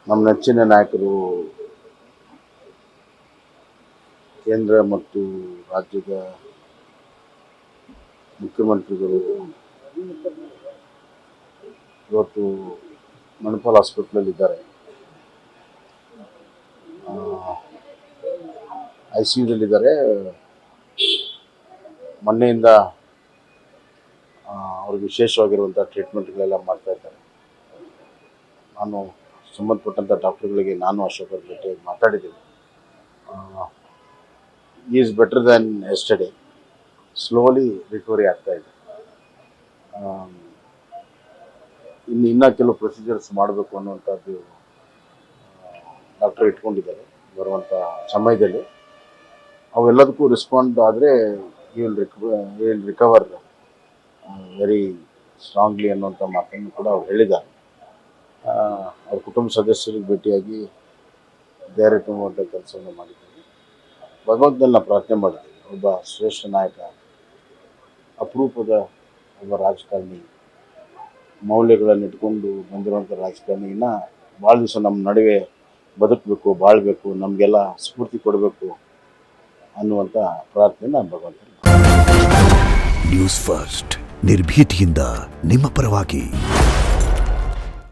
ನಮ್ಮ ನೆಚ್ಚಿನ ನಾಯಕರು ಕೇಂದ್ರ ಮತ್ತು ರಾಜ್ಯದ ಮುಖ್ಯಮಂತ್ರಿಗಳು ಇವತ್ತು ಮಣಿಪಾಲ್ ಹಾಸ್ಪಿಟ್ಲಲ್ಲಿದ್ದಾರೆ. ICUದಲ್ಲಿದ್ದಾರೆ. ಮೊನ್ನೆಯಿಂದ ಅವ್ರಿಗೆ ವಿಶೇಷವಾಗಿರುವಂಥ ಟ್ರೀಟ್ಮೆಂಟ್ಗಳೆಲ್ಲ ಮಾಡ್ತಾ ಇದ್ದಾರೆ. ನಾನು ಸಂಬಂಧಪಟ್ಟಂಥ ಡಾಕ್ಟರ್ಗಳಿಗೆ ಅಶೋಕ್ ಅವ್ರ ಭೇಟಿಯಾಗಿ ಮಾತಾಡಿದ್ದೀನಿ. Is better than yesterday. Slowly recovery ಆಗ್ತಾ ಇದೆ. ಇನ್ನೂ ಕೆಲವು ಪ್ರೊಸೀಜರ್ಸ್ ಮಾಡಬೇಕು ಅನ್ನುವಂಥದ್ದು ಡಾಕ್ಟರ್ ಇಟ್ಕೊಂಡಿದ್ದಾರೆ. ಬರುವಂಥ ಸಮಯದಲ್ಲಿ ಅವೆಲ್ಲದಕ್ಕೂ ರೆಸ್ಪಾಂಡ್ ಆದರೆ ವಿಲ್ ರಿಕವರ್ ವೆರಿ ಸ್ಟ್ರಾಂಗ್ಲಿ ಅನ್ನುವಂಥ ಮಾತನ್ನು ಕೂಡ ಅವ್ರು ಹೇಳಿದ್ದಾರೆ. ಅವ್ರ ಕುಟುಂಬ ಸದಸ್ಯರಿಗೆ ಭೇಟಿಯಾಗಿ ಧೈರ್ಯ ತುಂಬುವಂಥ ಕೆಲಸವನ್ನು ಮಾಡಿದ್ದೀವಿ. ಭಗವಂತನ ಪ್ರಾರ್ಥನೆ ಮಾಡಿದ್ದೀವಿ. ಒಬ್ಬ ಶ್ರೇಷ್ಠ ನಾಯಕ, ಅಪರೂಪದ ಒಬ್ಬ ರಾಜಕಾರಣಿ, ಮೌಲ್ಯಗಳನ್ನು ಇಟ್ಕೊಂಡು ಬಂದಿರುವಂಥ ರಾಜಕಾರಣಿ ಇನ್ನೂ ಭಾಳ ದಿವಸ ನಮ್ಮ ನಡುವೆ ಬದುಕಬೇಕು, ಬಾಳಬೇಕು, ನಮಗೆಲ್ಲ ಸ್ಫೂರ್ತಿ ಕೊಡಬೇಕು ಅನ್ನುವಂಥ ಪ್ರಾರ್ಥನೆ ನಾನು ಭಗವಂತ. ನ್ಯೂಸ್ ಫಸ್ಟ್ ನಿರ್ಭೀತಿಯಿಂದ ನಿಮ್ಮ ಪರವಾಗಿ.